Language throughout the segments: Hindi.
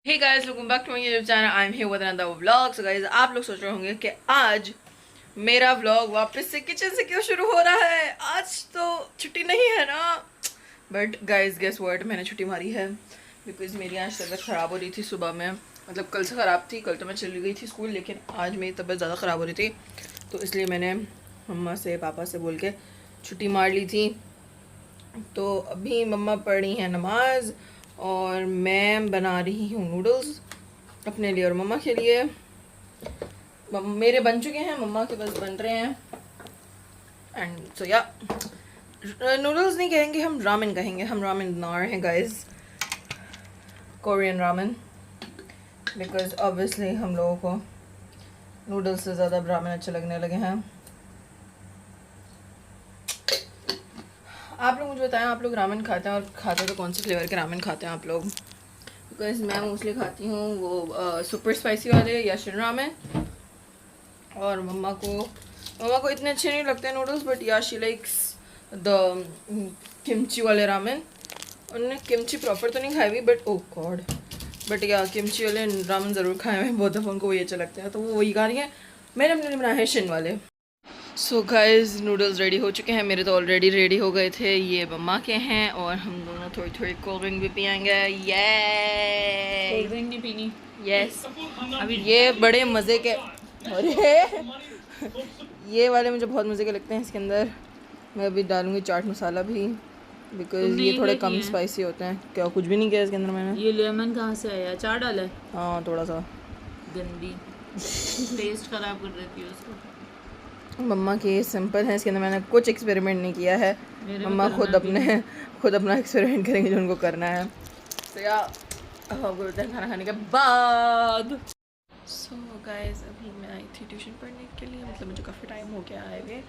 Hey guys, welcome back to my YouTube channel. I am here with another vlog. So guys, आप लोग सोच रहे होंगे कि आज मेरा व्लॉग वापस से किचन से क्यों शुरू हो रहा है। आज तो छुट्टी नहीं है ना। बट गाइस, गेस व्हाट, मैंने छुट्टी मारी है बिकॉज मेरी आज तबीयत ख़राब हो रही थी सुबह में। मतलब कल से ख़राब थी, कल तो मैं चली गई थी स्कूल, लेकिन आज मेरी तबीयत ज़्यादा ख़राब हो रही थी, तो इसलिए मैंने मम्मा से पापा से बोल के छुट्टी मार ली थी। तो अभी मम्मा पढ़ रही हैं नमाज और मैं बना रही हूँ नूडल्स अपने लिए और मम्मा के लिए। मेरे बन चुके हैं, मम्मा के बस बन रहे हैं। एंड सो या, नूडल्स नहीं कहेंगे, हम रामेन कहेंगे। हम रामेन बना रहे हैं guys, Korean ramen, because obviously हम लोगों को नूडल्स से ज़्यादा रामेन अच्छे लगने लगे हैं। आप लोग मुझे बताएं, आप लोग रामेन खाते हैं, और खाते तो कौन से फ्लेवर के रामेन खाते हैं आप लोग? बिकॉज मैं मोस्टली खाती हूँ वो सुपर स्पाइसी वाले या शिन रामेन। और मम्मा को इतने अच्छे नहीं लगते नूडल्स, बट या शी लाइक्स द किमची वाले रामेन। उन्होंने किमची प्रॉपर तो नहीं खाई हुई, बट ओह गॉड, बट या किमची वाले रामेन ज़रूर खाए हुए हैं। बहुत दफ़ा उनको वही अच्छे लगते हैं, तो वो वही खा रही हैं। मैंने अपने लिए बनाए हैं शिन वाले। सो गाइस, नूडल्स रेडी हो चुके हैं। मेरे तो ऑलरेडी रेडी हो गए थे, ये मम्मा के हैं। और हम दोनों थोड़ी थोड़ी कोल्ड ड्रिंक भी पियेंगे। ये कोल्ड ड्रिंक नहीं पीनी। यस, अभी ये बड़े मज़े के, अरे ये वाले मुझे बहुत मज़े के लगते हैं। इसके अंदर मैं अभी डालूंगी चाट मसाला भी, बिकॉज ये थोड़े कम स्पाइसी होते हैं। क्या कुछ भी नहीं किया इसके अंदर मैंने। ये लेमन कहाँ से आया? चाट डाला है? हाँ, थोड़ा सा। गंदी टेस्ट खराब कर देती है उसको। मम्मा के सिंपल है, इसके अंदर मैंने कुछ एक्सपेरिमेंट नहीं किया है। मम्मा खुद अपना एक्सपेरिमेंट करेंगे जो उनको करना है। तो या बोलते हैं खाना खाने के बाद। सो गाइस, अभी मैं आई थी ट्यूशन पढ़ने के लिए, मतलब मुझे काफ़ी टाइम हो गया आए हुए।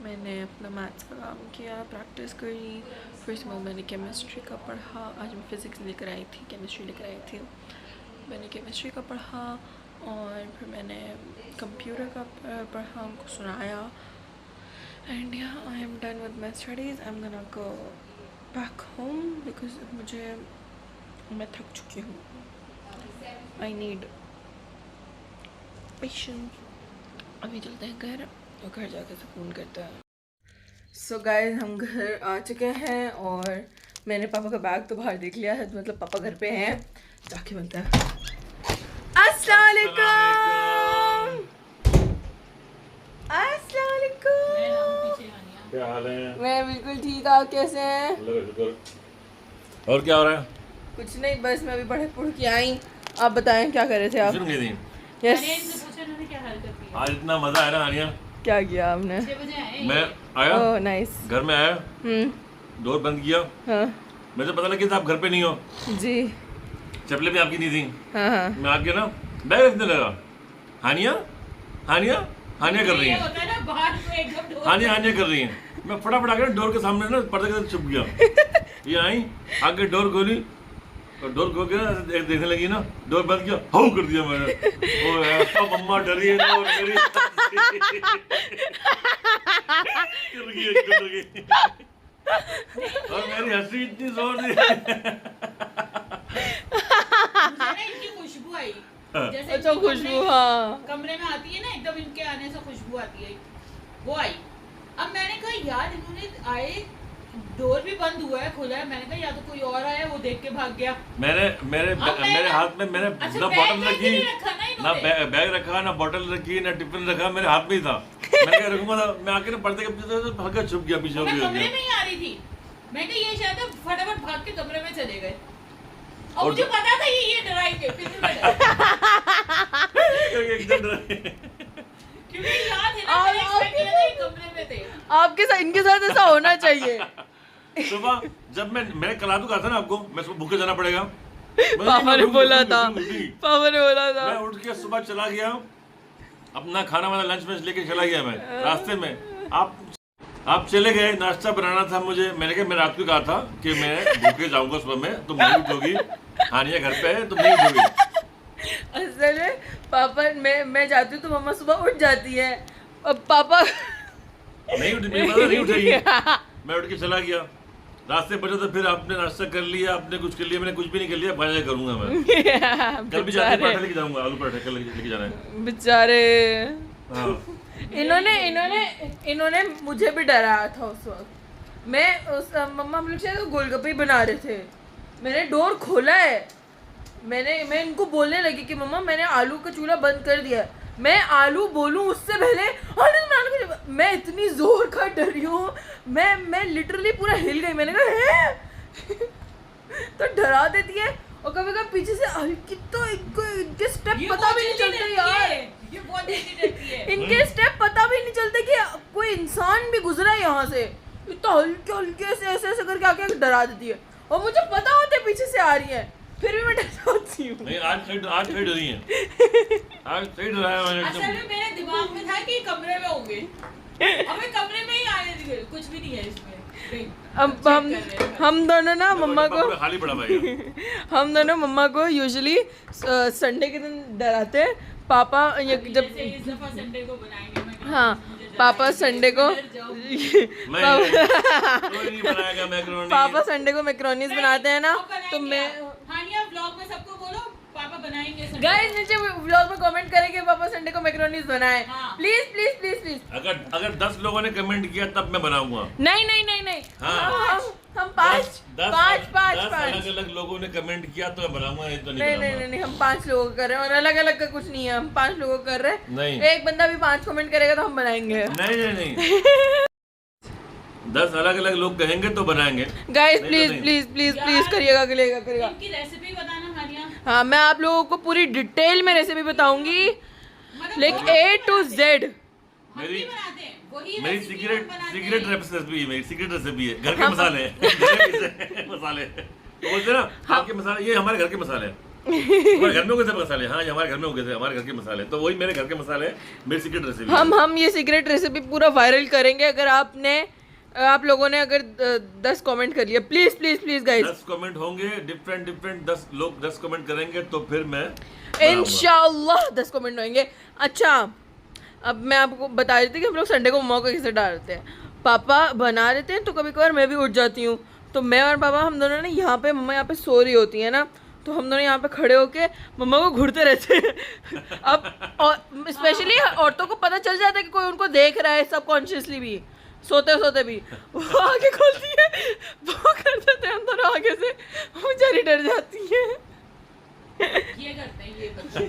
मैंने अपना मैथ्स का काम किया, प्रैक्टिस करी। फिर मैंने केमिस्ट्री का पढ़ा। आज मैं फ़िज़िक्स लेकर आई थी, केमिस्ट्री लेकर आई थी। मैंने केमिस्ट्री का पढ़ा और फिर मैंने कंप्यूटर का पढ़ा, उनको सुनाया। एंड या, I am done with my studies. I am gonna go back home because मैं थक चुकी हूँ। I need patience. अभी चलते हैं घर और घर जाके सुकून करते हैं। सो गाइस, हम घर आ चुके हैं और मैंने पापा का बैग तो बाहर देख लिया है, तो मतलब पापा घर पे हैं। जाके बनता है। अस्सलाम वालेकुम। अस्सलाम वालेकुम। क्या हाल है? मैं बिल्कुल ठीक। आप कैसे हैं? और क्या हो रहा है? कुछ नहीं, बस मैं अभी पढ़ के आई। आप बताएं, क्या कर रहे थे आप? ट्यूशन गई थी? यस। आज इतना मजा आया ना हानिया। क्या किया आपने? मैं आया, ओह नाइस। घर में आया, डोर बंद किया। हाँ मुझे पता लगा कि आप घर पे नहीं हो। जी। चपले भी आपकी नहीं थी। हाँ हाँ। मैं आके ना बैग रखने लगा। हानिया हानिया हानिया कर रही है, हानिया हानिया कर रही है। मैं फटाफट आके डोर के सामने ना पर्दे के साथ छुप गया। ये आई, आगे डोर खोली और डोर खोल के ना देखने लगी ना, डोर बंद किया, हाउ कर दिया मैंने। ओ यार, सब मम्मा डरी है ना, और मेरी डर गई। और मेरी हंसी इतनी जोर दी। इनकी खुशबू आई, जैसे अच्छा, खुशबू। हाँ, कमरे में आती है ना, एकदम इनके आने से खुशबू आती है, वो आई। अब मैंने कहा यार, इन्होंने आए, डोर भी बंद हुआ है, खुला है। मैंने कहा या तो कोई और आया, वो देख के भाग गया। मेरे हाथ में मैंने ना बॉटल रखी, ना बैग रखा, ना बॉटल रखी, ना टिफिन रखा, मेरे हाथ में ही था। मैंने कहा रखूंगा था, मैं आके ना पर्दे के पीछे भाग छुप गया पीछे। मैं कमरे में ही आ रही थी, मैं कहा ये शायद फटाफट भाग के कमरे में चले गए। और मुझे पता था ये डराएंगे, फिर भी मैं क्योंकि याद है ना, मैंने एक्सपेक्ट किया था ये कमरे में थे। आपके साथ, इनके साथ ऐसा होना चाहिए। सुबह जब मैंने कला तो कहा था ना आपको, मैं सुबह भूखे जाना पड़ेगा। पापा ने बोला था, पापा ने बोला था। मैं उठ के सुबह चला गया, अपना खाना वाला लंच में लेके चला गया। मैं रास्ते में आप चले गए, नाश्ता बनाना था मुझे। मैंने कहा, मैं रात को कहा था कि मैं भूखे जाऊंगा सुबह में, तुम नहीं उठोगी। हानिया घर पे है, तुम नहीं उठोगी। असल में पापा, मैं जाती हूँ तो मम्मा सुबह उठ जाती है। अब पापा नहीं उठेगी। मैं उठ के चला गया, रास्ते बचे तो फिर आपने नाश्ता कर लिया, आपने कुछ कर लिया, मैंने कुछ भी नहीं कर लिया, भाजा करूंगा मैं। कल भी जाके पराठा लेके जाऊंगा, आलू पराठा कल लेके जाना है। बेचारे हाँ इन्होंने मुझे भी डराया था उस वक्त। मैं उस मम्मा हम लोग शायद गोलगप्पे ही बना रहे थे, मैंने डोर खोला है, मैं इनको बोलने लगी कि मम्मा मैंने आलू का चूल्हा बंद कर दिया है। मैं आलू बोलूं उससे पहले मैं इतनी जोर का डरी हूँ, मैं लिटरली पूरा हिल गई। मैंने कहा है तो डरा देती है, और कभी कभी पीछे से हल्की तो इनके स्टेप पता भी नहीं चलते यार, ये बहुत जल्दी रहती है। इनके स्टेप पता भी नहीं चलते कि कोई इंसान भी गुजरा है यहाँ से। इतना हल्के हल्के से ऐसे करके आके डरा देती है, और मुझे पता होता है पीछे से आ रही है, फिर भी मैं डर जाती हूँ। नहीं आज सही डरी है, आज सही डराया मैंने असल एकदम। में मेरे दिमाग में था कि कमरे में होंगे, हमें कमरे में ही आने दिए, कुछ भी नहीं है इसमें। अब हम दोनों ना मम्मा को पूरा खाली पड़ा भाई। हम दोनों मम्मा को यूजुअली संडे के दिन डराते हैं। पापा ये जब जैसे इस दफा संडे को बनाएंगे, मैं कहा, हाँ मुझे डर पापा है, संडे को डर जाऊं। कोई नहीं बनाएगा मैकरोनी। पापा संडे को मैक्रोनीज बनाते हैं ना, वो बनाएंगे तो मैं आप। हानिया व्लॉग में सबको बोलो पापा बनाएंगे संडे गाइस नीचे व्लॉग में कमेंट करें कि पापा संडे को मैक्रोनीज बनाए। हाँ। Please please please please. अगर 10 लोगों ने कमेंट किया तब मैं बनाऊंगा। नहीं नहीं नहीं नहीं हाँ। हम पाँच अलग अलग लोगों ने कमेंट किया तो मैं बनाऊंगा, नहीं तो नहीं नहीं बनाऊंगा। नहीं नहीं हम 5 लोगों का कर रहे हैं, और अलग अलग का कुछ नहीं है, हम 5 लोगों का कर रहे हैं। नहीं। एक बंदा भी 5 कमेंट करेगा तो हम बनाएंगे। नहीं 10 अलग अलग लोग कहेंगे तो बनाएंगे। गाइस नहीं तो प्लीज नहीं। प्लीज प्लीज यार, प्लीज करिएगा। इनकी रेसिपी बताना हानिया, हाँ मैं आप लोगों को पूरी डिटेल में रेसिपी बताऊंगी, मतलब लाइक A to Z। हम भी बनाते हैं वही मेरी रेसिपी सीक्रेट हम बनाते सीक्रेट हैं। रेसिपी है, मेरी सीक्रेट रेसिपी है। घर के मसाले हैं। मसाले तो बोलते हैं ना आपके मसाले, ये हमारे घर के मसाले हैं। हमारे घर में उगे थे मसाले, हाँ ये हमारे घर में उगे थे, हमारे घर के मसाले, तो वही मेरे घर के मसाले हैं, मेरी सीक्रेट रेसिपी। हम ये सीक्रेट रेसिपी पूरा वायरल करेंगे अगर आप लोगों ने अगर 10 कमेंट कर लिया। Please please please guys 10 comment होंगे, डिफरेंट 10 लोग 10 कमेंट करेंगे तो फिर मैं इंशाल्लाह 10 कमेंट होंगे। अच्छा अब मैं आपको बता रही थी कि हम लोग संडे को मम्मा को कैसे डालते हैं। पापा बना देते हैं तो कभी कभार मैं भी उठ जाती हूँ, तो मैं और पापा हम दोनों ने यहाँ पे, मम्मा यहाँ पे सो रही होती है ना, तो हम दोनों यहाँ पे खड़े होके मम्मा को घूरते रहते हैं। अब और स्पेशली औरतों को पता चल जाता है कि कोई उनको देख रहा है, सबकॉन्शियसली भी सोते भी वो आगे खोलती है, वो कर देते हैं हम दोनों आगे से, वो बेचारी डर जाती है। ये करते हैं ये बच्चे।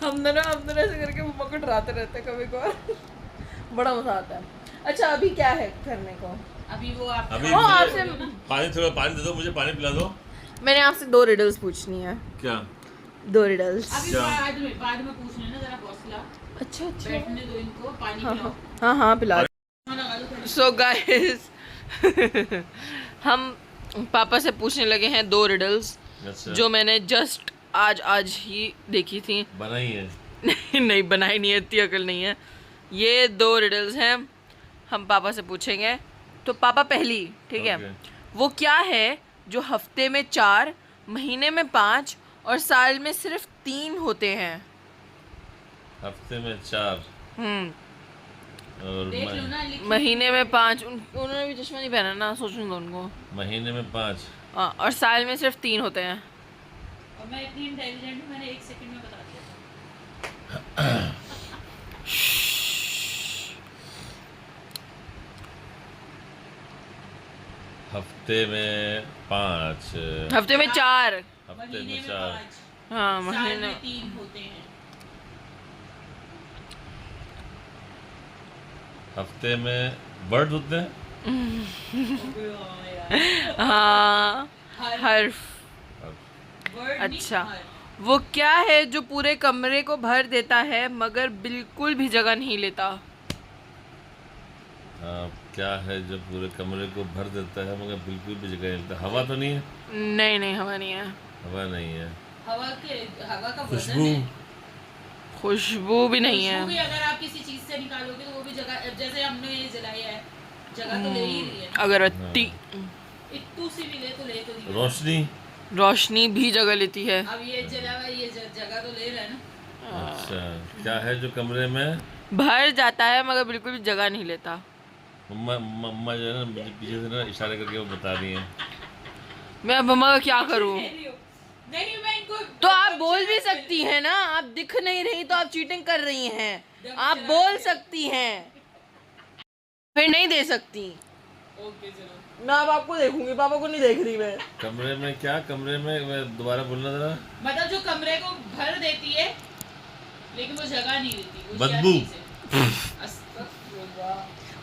हम दोनों ऐसे करके मम्मा को डराते रहते हैं कभी कभार, बड़ा मजा आता है। अच्छा अभी क्या है करने को? अभी वो आप अभी हाँ, मुझे आपसे- थोड़ा पानी दे दो, मुझे पानी पिला दो। मैंने आपसे 2 रिडल्स पूछनी है। क्या? 2 रिडल्स। अभी क्या? बाद में पूछ लेना, जरा हौसला अच्छा अच्छा बैठने दो इनको, पानी हाँ पिलाओ। हाँ पिला। हाँ, लगा दो थोड़ी। सो गाइस हम पापा से पूछने लगे हैं 2 रिडल्स अच्छा, जो मैंने जस्ट आज ही देखी थी। बनाई है। नहीं बनाई नहीं है, इतनी अकल नहीं है। ये 2 रिडल्स हैं, हम पापा से पूछेंगे। तो पापा पहली, ठीक है, Okay. वो क्या है जो हफ्ते में 4, महीने में 5 और साल में सिर्फ 3 होते हैं? हफ्ते में 4 और देख लो ना, लिख महीने में 5, उन्होंने भी चश्मा नहीं पहना ना, सोचने दो उनको। महीने में 5। हाँ, और साल में सिर्फ 3 होते हैं। और मैं इतनी इंटेलिजेंट हूँ, मैंने 1 सेकंड में बता दिया था। हफ्ते में 5, हफ्ते में 4। हफ्ते महीने में में 4, 5, हाँ साल महीने में 3 होते हैं। हफ्ते में वर्ड होते हैं। हाँ हर्फ। वर्ड अच्छा वो क्या है जो पूरे कमरे को भर देता है मगर बिल्कुल भी जगह नहीं लेता? क्या है जो पूरे कमरे को भर देता है मगर बिल्कुल भी जगह नहीं लेता? हवा तो नहीं है? नहीं हवा नहीं है। हवा नहीं है। हवा का वजन खुशबू? है। खुशबू भी नहीं है। खुशबू भी अगर आप किसी चीज से निकालोगे तो वो भी जगह, जैसे हमने ये जलाया है, जगह तो ले ही रही है। अगरबत्ती इत्तू सी भी ले तो दी। रोशनी? रोशनी भी जगह लेती है। अब ये जला हुआ, ये जगह तो ले रहा है ना। अच्छा, क्या है जो कमरे में भर जाता है मगर बिल्कुल भी जगह नहीं लेता? मम्मा मम्मा जो है ना मुझे पीछे से ना इशारे करके वो बता रही हैं। मैं मम्मा का क्या करूं? नहीं मैं इनको तो आप बोल भी सकती हैं ना, आप दिख नहीं रही तो आप चीटिंग कर रही हैं। आप बोल सकती हैं, फिर नहीं दे सकती। ओके चलो। मैं अब आपको देखूंगी, पापा को नहीं देख रही मैं। कमरे में क्या? कमरे में मैं दोबारा बोलना जरा। मतलब जो कमरे को भर देती है लेकिन वो जगह नहीं देती, वो बदबू। क्या चीज़ है? अस्तगफुरुल्लाह।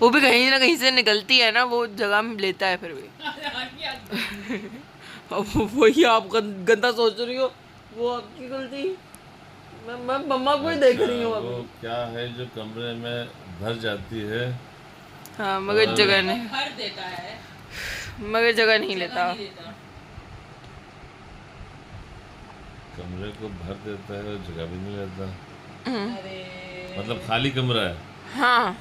वो भी कहीं ना कहीं से निकलती है ना, वो जगह में लेता है फिर भी। अब वही आप गंदा सोच रही हो, वो आपकी गलती। मैं मम्मा को ही देख रही हूँ वो अभी। क्या है जो कमरे में भर जाती है? हाँ मगर जगह नहीं, भर देता है, मगर जगह नहीं लेता। नहीं देता। कमरे को भर देता है और जगह भी नहीं लेता। अरे मतलब खाली कमरा है। हाँ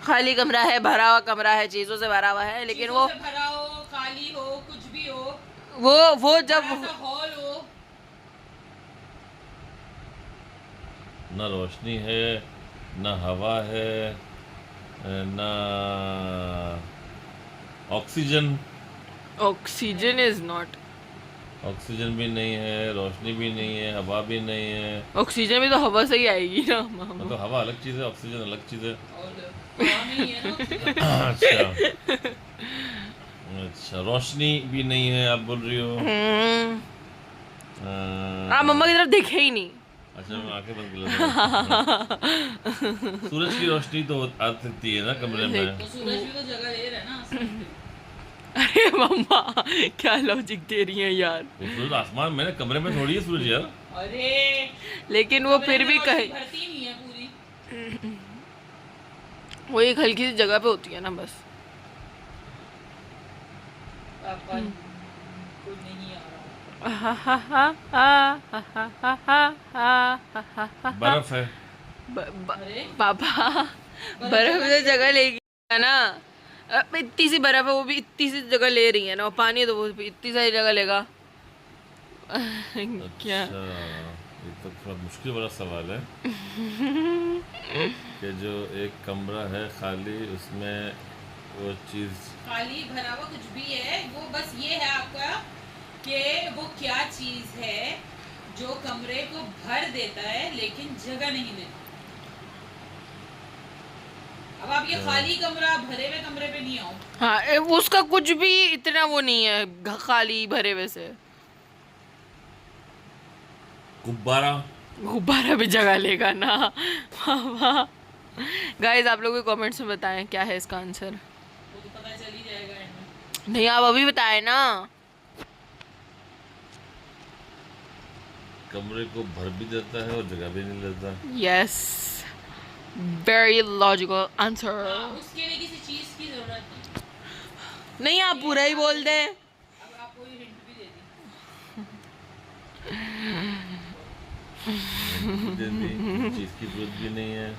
खाली कमरा है, भरा हुआ कमरा है, चीजों से भरा हुआ है, लेकिन वो चीज़ों से भरा हो, खाली हो, कुछ भी हो, वो जब बड़ा सा हॉल हो, ना रोशनी है, ना हवा है, ना oxygen. Oxygen is not. Oxygen भी नहीं है, रोशनी भी नहीं है, हवा भी नहीं है। ऑक्सीजन भी तो हवा से ही आएगी ना मामा। मतलब हवा अलग चीज़ है, ऑक्सीजन अलग चीज़ है। और हवा में ही है ना। अच्छा अच्छा, रोशनी भी नहीं है आप बोल रही हो। आप मम्मा की तरफ देखे ही नहीं। अच्छा मैं आंखें बंद कर लेता हूँ। सूरज की रोशनी तो आ सकती है ना कमरे में। तो सूरज भी तो जगह ले रहा है ना आसमान पे। अरे मम्मा क्या लॉजिक दे रही है यार। वो सूरज आसमान में ना, कमरे में थोड़ी है सूरज यार। अरे लेकिन वो फिर भी कमरे में कहे, रोशनी भरती नहीं है पूरी। वो एक हल्की सी जगह पे होती है ना बस। पापा को नहीं आ रहा। बर्फ है। अरे पापा बर्फ से जगह लेगी ना। अब इतनी सी बर्फ है, वो भी इतनी सी जगह ले रही है ना, और पानी है तो वो भी इतनी सारी जगह लेगा। क्या अच्छा ये तो थोड़ा मुश्किल वाला सवाल है कि जो एक कमरा है खाली, उसमें वो चीज़ खाली भरा हुआ कुछ भी है, वो बस ये है आपका कि वो क्या चीज है जो कमरे को भर देता है लेकिन जगह नहीं लेता। अब आप ये खाली कमरा भरे हुए कमरे पे नहीं आओ। हाँ उसका कुछ भी इतना वो नहीं है खाली भरे हुए से। गुब्बारा। गुब्बारा भी जगह लेगा ना पापा। गाइस आप लोग भी कमेंट्स में बताएं क्या है इसका आंसर। वो तो पता चल ही जाएगा एंड में। नहीं आप अभी बताएं ना। कमरे को भर भी देता है और जगह भी नहीं लेता। Yes very logical answer. उसके लिए किसी चीज की जरूरत नहीं। नहीं आप पूरा ही बोल दें। अब आपको ये हिंट भी दे दी। चीज की जरूरत भी नहीं है,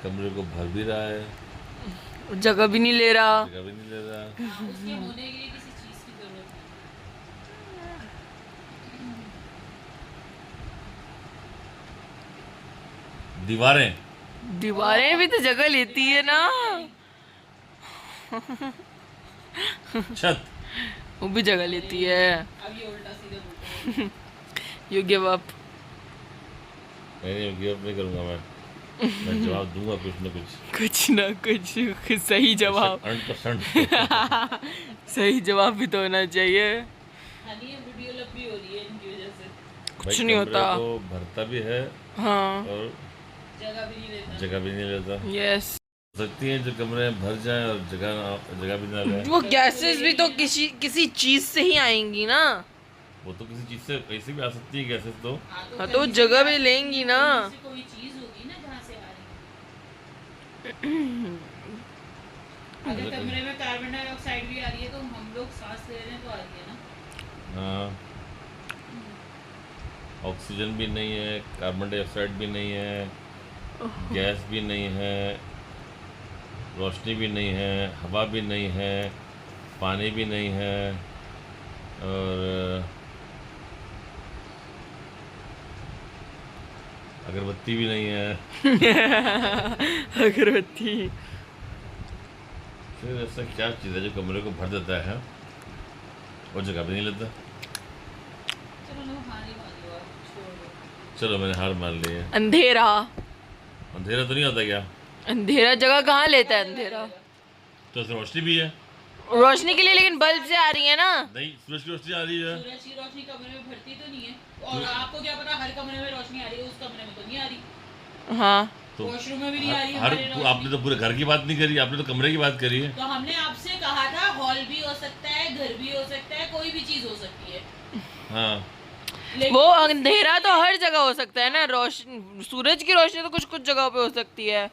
कमरे को भर भी रहा है, जगह भी नहीं ले रहा। जगह भी नहीं ले रहा। उसके होने के लिए किसी चीज की जरूरत नहीं। दीवारें। दीवारें भी तो जगह लेती है ना। छत। वो भी जगह लेती है। अब ये उल्टा सीधा बोलते हैं। You give up. नहीं गिव अप नहीं करूंगा मैं जवाब दूंगा कुछ ना कुछ सही जवाब। 100%। सही जवाब भी तो होना चाहिए। हनी ये वीडियो लंबी हो रही है इनकी वजह से। कुछ नहीं होता। तो भरता भी है हाँ और जगह भी नहीं लेता। जगह भी नहीं लेता। यस हो सकती है जो कमरे में भर जाए और जगह भी ना ले। वो गैसेस भी तो किसी चीज से ही आएंगी ना। वो तो किसी चीज से कैसे भी आ सकती है गैसेस तो। हाँ तो जगह भी लेंगी ना। कोई चीज होगी ना जहाँ से आ रही है। अगर कमरे में कार्बन डाइऑक्साइड भी आ रही है तो हम लोग सांस ले रहे हैं तो आ रही है ना। हाँ ऑक्सीजन भी नहीं है, कार्बन डाइऑक्साइड भी नहीं है, गैस भी नहीं है, रोशनी भी नहीं है, हवा भी नहीं है, पानी भी नहीं है, और अगरबत्ती भी नहीं है। अगरबत्ती फिर ऐसा क्या चीज़ है जो कमरे को भर देता है और जगह भी नहीं लेता? चलो ना हार ही मान लो आप, छोड़ दो। चलो मैंने हार मान ली है। अंधेरा। अंधेरा तो नहीं होता क्या? अंधेरा जगह कहाँ लेता है अंधेरा? तो इसमें रोशनी भी है। रोशनी के लिए लेकिन बल्ब से आ रही है ना। नहीं, सूरज की रोशनी आ रही है। सूरज की रोशनी कमरे में भरती तो नहीं है, और आपको क्या पता हर कमरे में रोशनी आ रही है, उस कमरे में तो नहीं आ रही। हाँ तो वॉशरूम में भी नहीं आ रही हर हमारे रोशनी। आपने तो पूरे घर की बात नहीं करी, आपने तो कमरे की बात करी है। तो हमने आपसे कहा था हॉल भी हो सकता है, घर भी हो सकता है, कोई भी चीज हो सकती है। हाँ, वो अंधेरा तो हर जगह हो सकता है ना। रोशनी, सूरज की रोशनी तो कुछ कुछ जगह पे हो सकती है।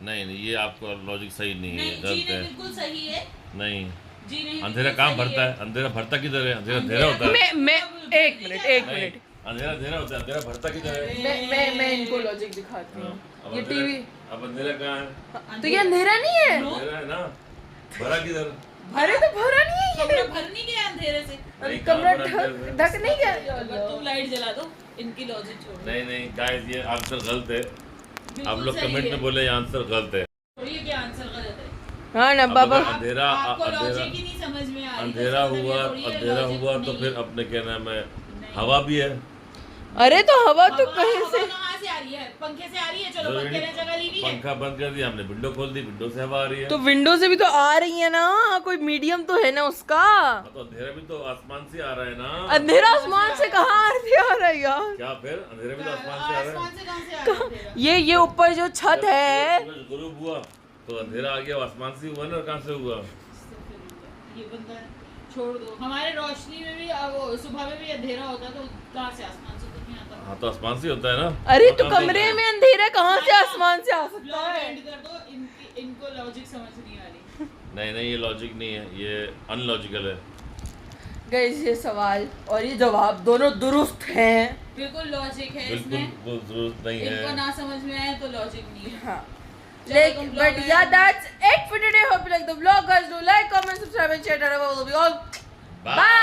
नहीं नहीं, ये आपका लॉजिक सही नहीं है, नहीं जी, गलत नहीं है। बिल्कुल सही है नहीं, जी, नहीं अंधेरा बिल्कुल कहाँ सही भरता है? अंधेरा भरता किधर है? अंधेरा अंधेरा होता है। मैं एक मिनट नहीं, अंधेरा अंधेरा होता है, अंधेरा भरता किधर है? मैं इनको लॉजिक दिखाती हूँ। अब ये अंधेरा- टीवी अब अंधेरा कहाँ है? तो ये अंधेरा नहीं है। अंधेरा है ना, भरा किधर? अरे तो भरा नहीं है कमरा ये। भर नहीं गया अंधेरे से। नहीं, कमरा कहाँ भरा अंधेरे से? ढक नहीं गया। तुम लाइट जला दो, इनकी लॉजिक छोड़ दो। नहीं नहीं गाइस, ये आंसर गलत है। बिल्कुल आप लोग सही कमेंट है। में बोले ये आंसर गलत है। छोड़िए कि आंसर गलत है। हाँ ना अब बाबा। अगर अंधेरा आपको अंधेरा लॉजिक ही नहीं समझ में आ रही। अंधेरा तो इसका हुआ, मतलब ये अंधेरा लॉजिक हुआ तो नहीं फिर है। अपने क्या नाम है, हवा भी है। अरे तो हवा तो हवा- कहीं हवा से। कहाँ से आ रही है? पंखे से आ रही है। चलो जरूरी पंखे ने नहीं। जगह ली हुई है। पंखा बंद कर दिया हमने, विंडो खोल दी, विंडो से हवा आ रही है। तो विंडो से भी तो आ रही है ना, कोई मीडियम तो है ना उसका। हाँ, तो अंधेरा भी तो आसमान से आ रहा है ना। अंधेरा आसमान से कहाँ आरती आ रहा है यार? क्या फिर अंधेरा भी तो आसमान से आ रहा आसमान है। से कहाँ से आ रहा है अंधेरा? ये ऊपर जो छत है। सूरज गुरूब हुआ तो अंधेरा आ गया, वो आसमान से हुआ ना, कहाँ से हुआ? ये बंदा छोड़ दो। हमारे रोशनी में भी वो सुबह में भी अंधेरा होता है, तो कहाँ से आसमान से तो नहीं आता। हाँ, तो आसमान से होता है ना। अरे और तो कहाँ से कमरे होता में अंधेरा कहाँ से आसमान से आ सकता ब्लॉग है? एंड कर दो, इनको लॉजिक समझ नहीं आ रही। है? नहीं नहीं, ये लॉजिक नहीं है, ये अनलॉजिकल है। गाइस ये सवाल और ये जवाब दोनों दुरुस्त हैं। बिल्कुल लॉजिक है बिल्कुल इसमें। वो जरूरत नहीं इनको है। ना समझ में आए तो लॉजिक नहीं है। हाँ चलो, like तुम but vlog yeah में- that's it for today. Hope you like the vlog guys. Do like, comment, subscribe and share. Bye.